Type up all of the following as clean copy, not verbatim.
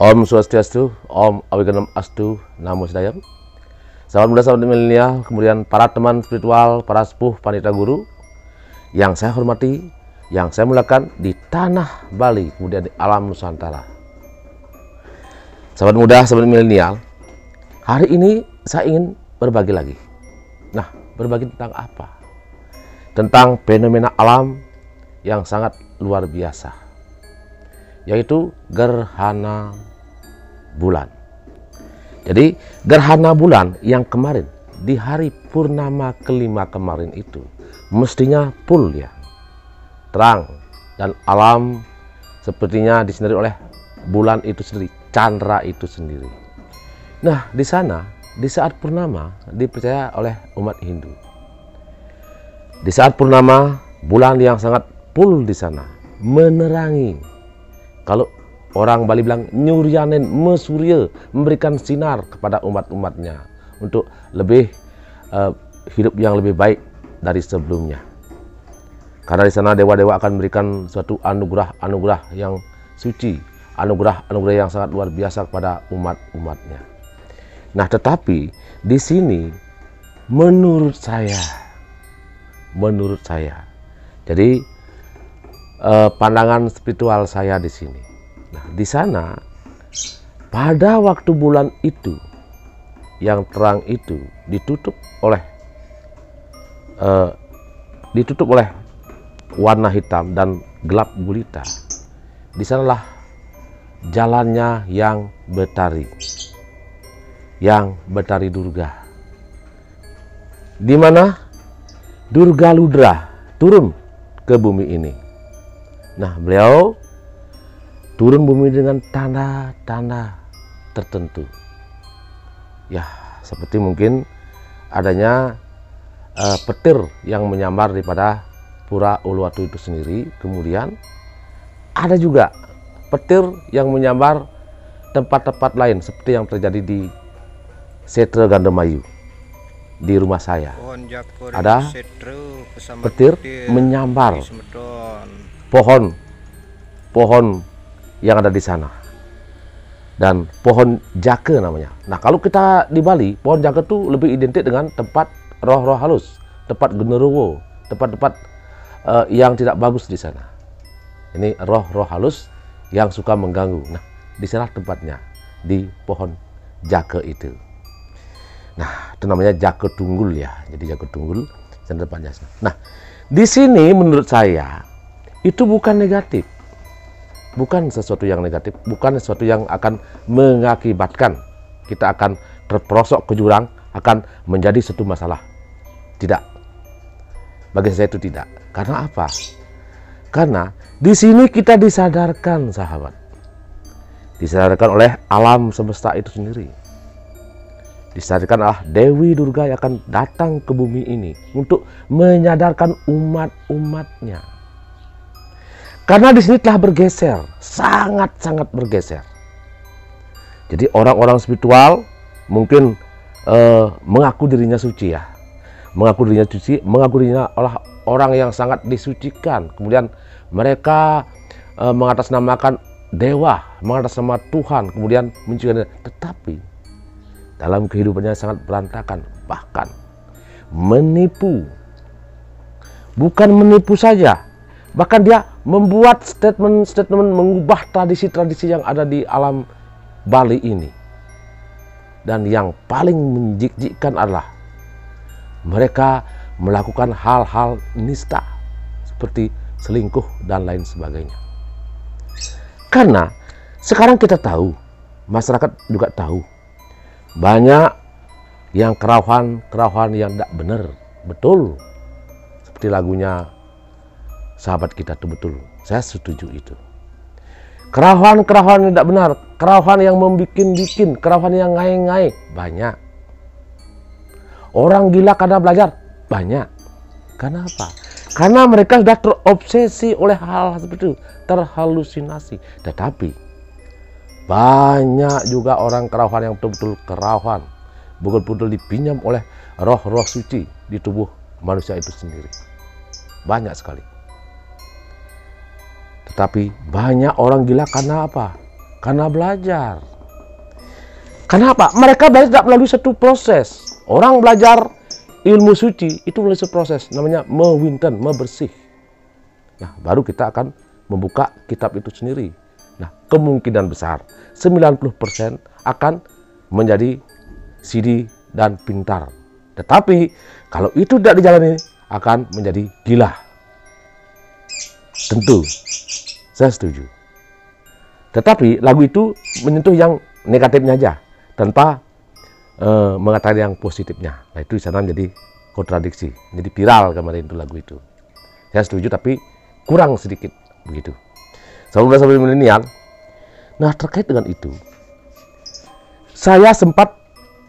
Om Swastiastu, Om Awiganam Astu, Namo Buddhaya. Sahabat muda, sahabat milenial, kemudian para teman spiritual, para sepuh, panitia guru yang saya hormati, yang saya muliakan di tanah Bali, kemudian di alam Nusantara. Sahabat muda, sahabat milenial, hari ini saya ingin berbagi lagi. Nah, berbagi tentang apa? Tentang fenomena alam yang sangat luar biasa, yaitu gerhana bulan. Jadi gerhana bulan yang kemarin di hari purnama kelima kemarin itu mestinya full ya, terang, dan alam sepertinya disinari oleh bulan itu sendiri, candra itu sendiri. Nah, di sana di saat purnama dipercaya oleh umat Hindu, di saat purnama bulan yang sangat full di sana menerangi, kalau orang Bali bilang nyuryanen, mesurya, memberikan sinar kepada umat-umatnya untuk lebih hidup yang lebih baik dari sebelumnya. Karena di sana dewa-dewa akan memberikan suatu anugerah-anugerah yang suci, anugerah-anugerah yang sangat luar biasa kepada umat-umatnya. Nah, tetapi di sini menurut saya, jadi pandangan spiritual saya di sini. Nah, di sana pada waktu bulan itu yang terang itu ditutup oleh warna hitam dan gelap gulita. Di sanalah jalannya yang Betari Durga, di mana Durga Ludra turun ke bumi ini. Nah, beliau turun bumi dengan tanda-tanda tertentu. Ya, seperti mungkin adanya petir yang menyambar daripada Pura Uluwatu itu sendiri. Kemudian ada juga petir yang menyambar tempat-tempat lain seperti yang terjadi di Setra Gandemayu di rumah saya. Ada petir menyambar pohon yang ada di sana, dan pohon jaka namanya. Nah, kalau kita di Bali, pohon jaka itu lebih identik dengan tempat roh-roh halus, tempat genderuwo, tempat-tempat yang tidak bagus di sana. Ini roh-roh halus yang suka mengganggu. Nah, di sana tempatnya, di pohon jaka itu. Nah, itu namanya jaka tunggul ya. Jadi jaka tunggul dan tempatnya. Nah, di sini menurut saya itu bukan negatif. Bukan sesuatu yang negatif, bukan sesuatu yang akan mengakibatkan kita akan terperosok ke jurang, akan menjadi satu masalah. Tidak. Bagi saya itu tidak. Karena apa? Karena di sini kita disadarkan, sahabat. Disadarkan oleh alam semesta itu sendiri. Disadarkan oleh Dewi Durga yang akan datang ke bumi ini untuk menyadarkan umat-umatnya. Karena di sini telah bergeser, sangat-sangat bergeser. Jadi orang-orang spiritual mungkin mengaku dirinya suci ya, mengaku dirinya adalah orang yang sangat disucikan. Kemudian mereka mengatasnamakan dewa, mengatasnamakan Tuhan, kemudian menciptakan. Tetapi dalam kehidupannya sangat berantakan, bahkan menipu. Bukan menipu saja, bahkan dia membuat statement mengubah tradisi-tradisi yang ada di alam Bali ini. Dan yang paling menjijikkan adalah mereka melakukan hal-hal nista seperti selingkuh dan lain sebagainya. Karena sekarang kita tahu, masyarakat juga tahu, banyak yang kerawahan yang tidak benar, betul. Seperti lagunya sahabat kita itu betul, saya setuju itu. Kerawahan yang tidak benar, kerawahan yang membikin-bikin, kerawahan yang ngai-ngai, banyak. Orang gila karena belajar, banyak. Karena apa? Karena mereka sudah terobsesi oleh hal seperti itu, terhalusinasi. Tetapi banyak juga orang kerawahan yang betul-betul kerawahan, betul-betul dipinjam oleh roh-roh suci di tubuh manusia itu sendiri. Banyak sekali. Tetapi banyak orang gila karena apa? Karena belajar. Kenapa? Mereka belajar tidak melalui satu proses. Orang belajar ilmu suci itu melalui satu proses, namanya mewinten, membersih. Nah, baru kita akan membuka kitab itu sendiri. Nah, kemungkinan besar 90% akan menjadi CD dan pintar. Tetapi kalau itu tidak dijalani akan menjadi gila. Tentu, saya setuju. Tetapi lagu itu menyentuh yang negatifnya aja, tanpa mengatakan yang positifnya. Nah, itu di sana menjadi kontradiksi, jadi viral kemarin itu lagu itu. Saya setuju, tapi kurang sedikit begitu. Saudara milenial, nah terkait dengan itu, saya sempat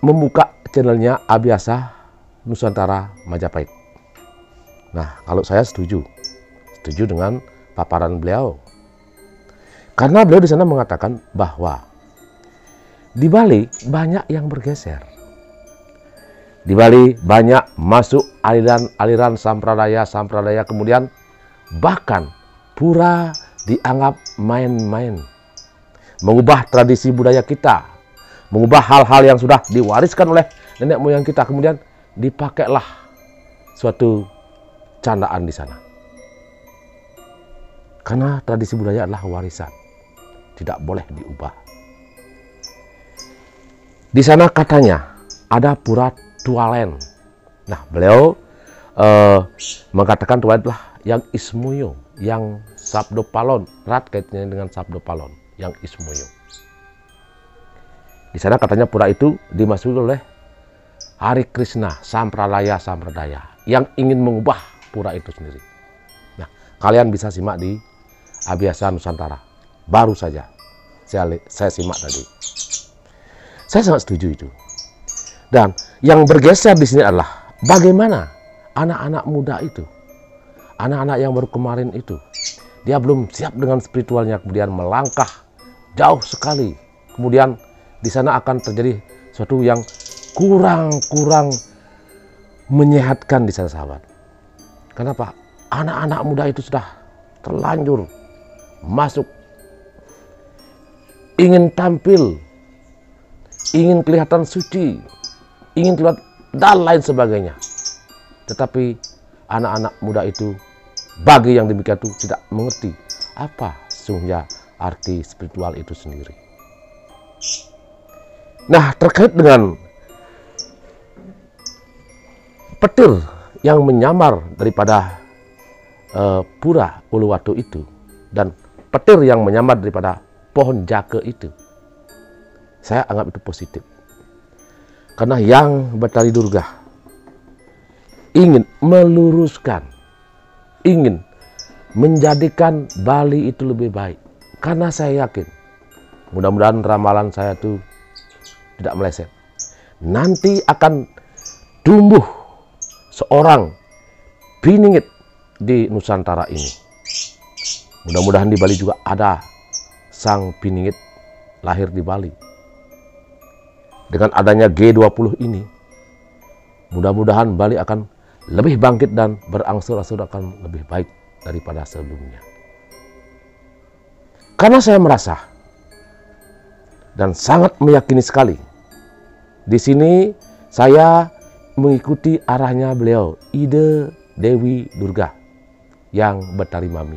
membuka channelnya Abiasa Nusantara Majapahit. Nah, kalau saya setuju dengan paparan beliau, karena beliau di sana mengatakan bahwa di Bali banyak yang bergeser. Di Bali banyak masuk aliran sampradaya, kemudian bahkan pura dianggap main-main. Mengubah tradisi budaya kita, mengubah hal-hal yang sudah diwariskan oleh nenek moyang kita, kemudian dipakailah suatu candaan di sana. Karena tradisi budaya adalah warisan, tidak boleh diubah. Di sana katanya ada pura Tualen. Nah, beliau mengatakan Tualen adalah yang Ismoyo, yang Sabdo Palon, erat kaitannya dengan Sabdo Palon, yang Ismoyo. Di sana katanya pura itu dimasuki oleh Hari Krishna, sampradaya yang ingin mengubah pura itu sendiri. Nah, kalian bisa simak di Abiasa Nusantara. Baru saja saya simak tadi. Saya sangat setuju itu. Dan yang bergeser di sini adalah bagaimana anak-anak muda itu, anak-anak yang baru kemarin itu, dia belum siap dengan spiritualnya, kemudian melangkah jauh sekali. Kemudian di sana akan terjadi sesuatu yang kurang menyehatkan di sana, sahabat. Kenapa? Anak-anak muda itu sudah terlanjur masuk, ingin tampil, ingin kelihatan suci, ingin terlihat dan lain sebagainya. Tetapi anak-anak muda itu, bagi yang demikian itu, tidak mengerti apa sesungguhnya arti spiritual itu sendiri. Nah, terkait dengan petir yang menyamar daripada pura Uluwatu itu, dan petir yang menyamar daripada pohon jake itu, saya anggap itu positif. Karena yang Betari Durga ingin meluruskan, ingin menjadikan Bali itu lebih baik. Karena saya yakin, mudah-mudahan ramalan saya itu tidak meleset, nanti akan tumbuh seorang biningit di Nusantara ini. Mudah-mudahan di Bali juga ada sang biningit lahir di Bali. Dengan adanya G20 ini, mudah-mudahan Bali akan lebih bangkit dan berangsur-angsur akan lebih baik daripada sebelumnya. Karena saya merasa dan sangat meyakini sekali, di sini saya mengikuti arahnya beliau, Ide Dewi Durga yang Betari Mami.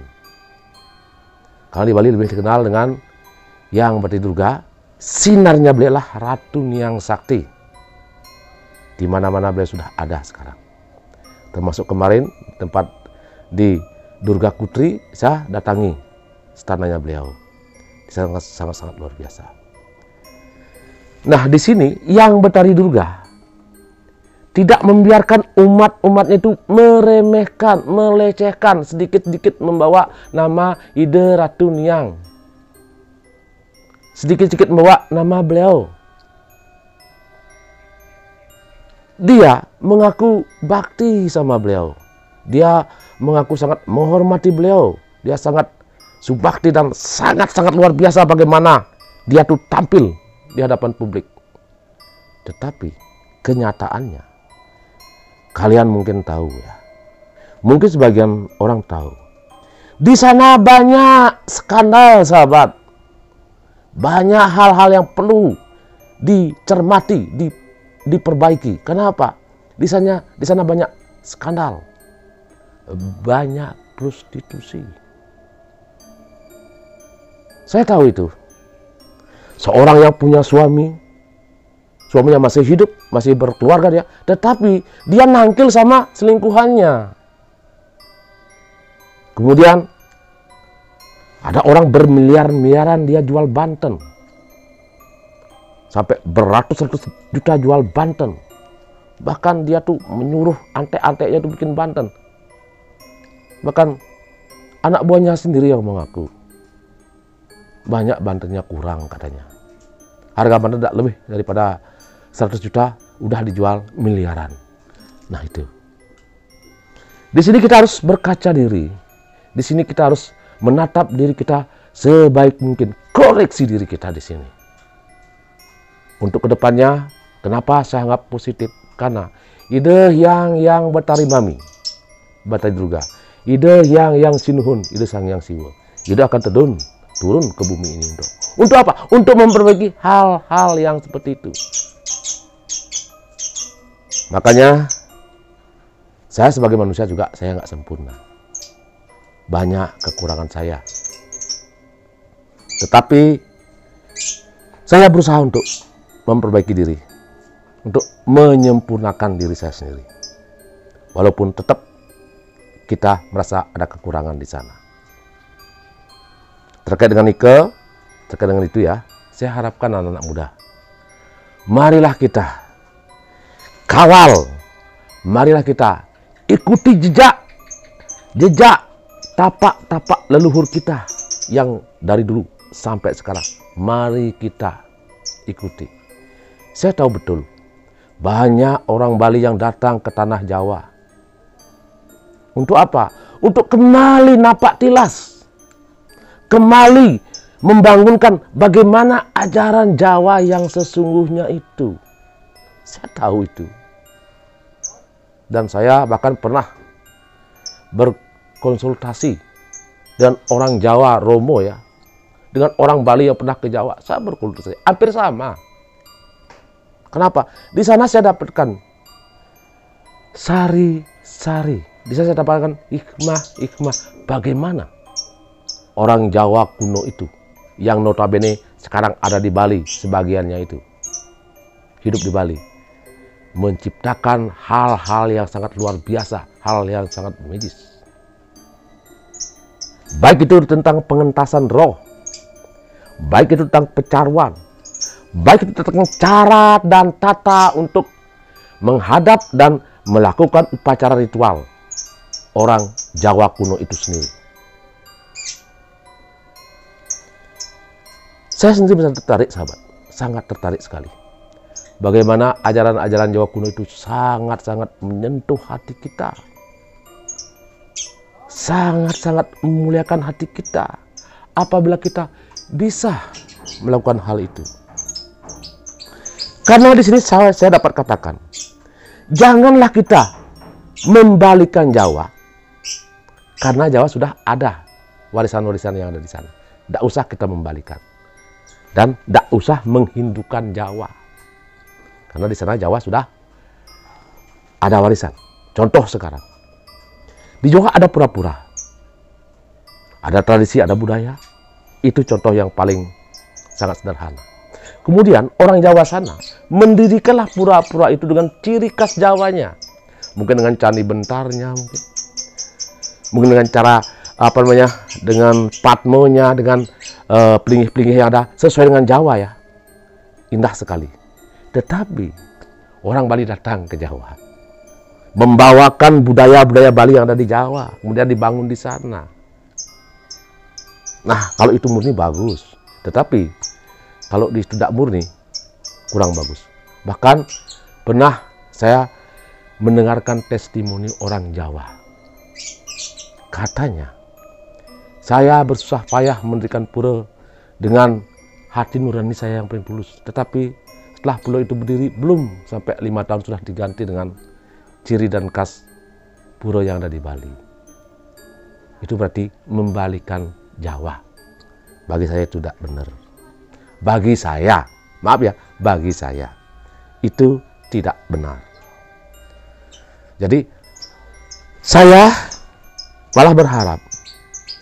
Kalau di Bali lebih dikenal dengan yang Betari Durga, sinarnya beliau lah Ratu Niang Sakti. Di mana-mana beliau sudah ada sekarang. Termasuk kemarin tempat di Durga Kutri, saya datangi istananya beliau. Sangat-sangat luar biasa. Nah, di sini yang Betari Durga tidak membiarkan umat-umatnya itu meremehkan, melecehkan, sedikit-sedikit membawa nama Ide Ratu Niang. Sedikit-sedikit membawa nama beliau. Dia mengaku bakti sama beliau. Dia mengaku sangat menghormati beliau. Dia sangat subakti dan sangat-sangat luar biasa bagaimana dia tuh tampil di hadapan publik. Tetapi kenyataannya, kalian mungkin tahu ya. Mungkin sebagian orang tahu. Di sana banyak skandal, sahabat. Banyak hal-hal yang perlu dicermati, diperbaiki. Kenapa? Di sana banyak skandal, banyak prostitusi. Saya tahu itu. Seorang yang punya suaminya masih hidup, masih berkeluarga dia, tetapi dia nangkil sama selingkuhannya. Kemudian ada orang bermiliar-miliaran dia jual Banten. Sampai beratus-ratus juta jual Banten. Bahkan dia tuh menyuruh antek-anteknya tuh bikin Banten. Bahkan anak buahnya sendiri yang mengaku banyak Bantennya kurang katanya. Harga Banten tidak lebih daripada 100 juta, udah dijual miliaran. Nah itu. Di sini kita harus berkaca diri. Di sini kita harus menatap diri kita sebaik mungkin. Koreksi diri kita di sini. Untuk kedepannya, kenapa saya anggap positif? Karena ide yang batarimami, batadruga, ide yang sinuhun, ide sang yang siwa, ide akan turun ke bumi ini untuk apa? Untuk memperbaiki hal-hal yang seperti itu. Makanya saya sebagai manusia juga saya nggak sempurna, banyak kekurangan saya, tetapi saya berusaha untuk memperbaiki diri, untuk menyempurnakan diri saya sendiri, walaupun tetap kita merasa ada kekurangan di sana. Terkait dengan itu ya, saya harapkan anak-anak muda, marilah kita kawal, marilah kita ikuti jejak tapak leluhur kita yang dari dulu sampai sekarang. Mari kita ikuti. Saya tahu betul banyak orang Bali yang datang ke tanah Jawa. Untuk apa? Untuk kembali napak tilas, kembali membangunkan bagaimana ajaran Jawa yang sesungguhnya itu. Saya tahu itu. Dan saya bahkan pernah berkonsultasi dengan orang Jawa Romo ya, dengan orang Bali yang pernah ke Jawa. Saya berkonsultasi, hampir sama. Kenapa? Di sana saya dapatkan sari-sari. Di sana saya dapatkan hikmah bagaimana orang Jawa kuno itu, yang notabene sekarang ada di Bali, sebagiannya itu hidup di Bali, menciptakan hal-hal yang sangat luar biasa, hal yang sangat medis. Baik itu tentang pengentasan roh, baik itu tentang pecaruan, baik itu tentang cara dan tata untuk menghadap dan melakukan upacara ritual orang Jawa kuno itu sendiri. Saya sendiri bisa tertarik, sahabat, sangat tertarik sekali. Bagaimana ajaran-ajaran Jawa kuno itu sangat-sangat menyentuh hati kita, sangat-sangat memuliakan hati kita apabila kita bisa melakukan hal itu. Karena di sini saya dapat katakan, janganlah kita membalikan Jawa, karena Jawa sudah ada warisan-warisan yang ada di sana. Tidak usah kita membalikan, dan tidak usah menghindukan Jawa, karena di sana Jawa sudah ada warisan. Contoh sekarang di Jawa ada pura-pura, ada tradisi, ada budaya. Itu contoh yang paling sangat sederhana. Kemudian orang Jawa sana mendirikanlah pura-pura itu dengan ciri khas Jawanya. Mungkin dengan candi bentarnya, mungkin dengan cara dengan patmonya, dengan pelingih-pelingih yang ada sesuai dengan Jawa ya. Indah sekali. Tetapi orang Bali datang ke Jawa, membawakan budaya-budaya Bali yang ada di Jawa, kemudian dibangun di sana. Nah, kalau itu murni bagus. Tetapi kalau tidak murni, kurang bagus. Bahkan pernah saya mendengarkan testimoni orang Jawa. Katanya, saya bersusah payah mendirikan pura dengan hati nurani saya yang paling tulus. Tetapi setelah pura itu berdiri, belum sampai 5 tahun sudah diganti dengan ciri dan khas pura yang ada di Bali. Itu berarti membalikan Jawa. Bagi saya itu tidak benar. bagi saya, maaf ya, bagi saya itu tidak benar. Jadi saya malah berharap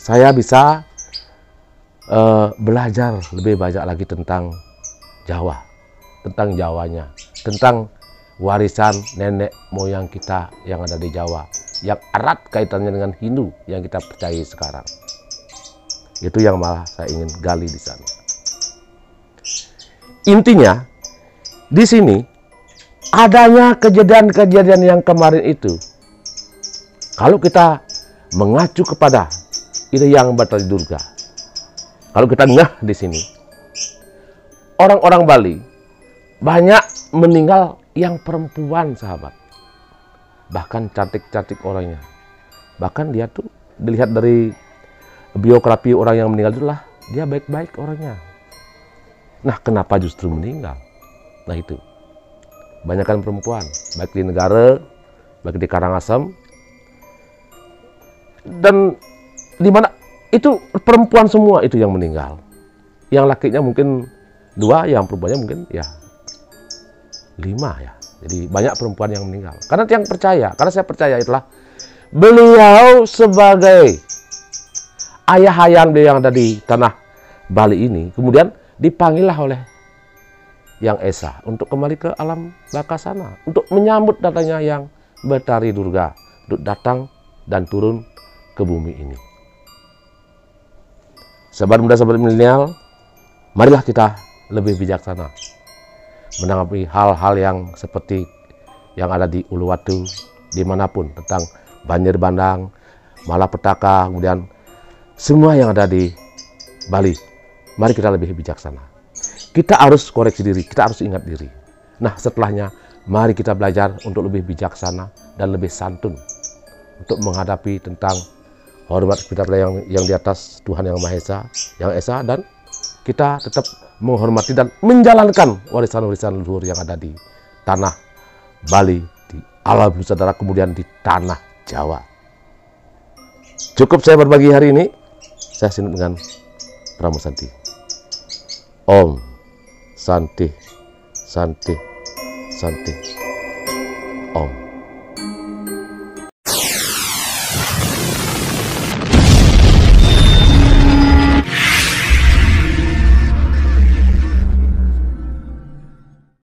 saya bisa belajar lebih banyak lagi tentang Jawa, tentang Jawanya, tentang warisan nenek moyang kita yang ada di Jawa, yang erat kaitannya dengan Hindu yang kita percayai sekarang. Itu yang malah saya ingin gali di sana. Intinya, di sini adanya kejadian-kejadian yang kemarin itu, kalau kita mengacu kepada ide yang Batara Durga, kalau kita ngeh di sini, orang-orang Bali banyak meninggal yang perempuan, sahabat. Bahkan cantik-cantik orangnya. Bahkan dia tuh dilihat dari biografi orang yang meninggal itulah dia baik-baik orangnya. Nah, kenapa justru meninggal? Nah, itu banyakkan perempuan, baik di negara, baik di Karangasem, dan di mana itu perempuan semua itu yang meninggal. Yang lakinya mungkin 2, yang perempuannya mungkin ya 5 ya. Jadi banyak perempuan yang meninggal. Karena yang percaya, karena saya percaya itulah beliau sebagai ayah ayam dia yang ada di tanah Bali ini, kemudian dipanggillah oleh Yang Esa untuk kembali ke alam baka sana, untuk menyambut datangnya Yang Batara Durga, untuk datang dan turun ke bumi ini. Sahabat muda, sahabat milenial, marilah kita lebih bijaksana menanggapi hal-hal yang seperti yang ada di Uluwatu, dimanapun, tentang banjir bandang, malapetaka, kemudian semua yang ada di Bali. Mari kita lebih bijaksana. Kita harus koreksi diri, kita harus ingat diri. Nah, setelahnya, mari kita belajar untuk lebih bijaksana dan lebih santun untuk menghadapi tentang hormat kita yang di atas Tuhan Yang Maha Esa, Yang Esa, dan kita tetap menghormati dan menjalankan warisan-warisan leluhur yang ada di tanah Bali, di alam Nusantara, kemudian di tanah Jawa. Cukup saya berbagi hari ini. Saya sinut dengan Pramusanti. Om Santi, Santi, Santi, Om.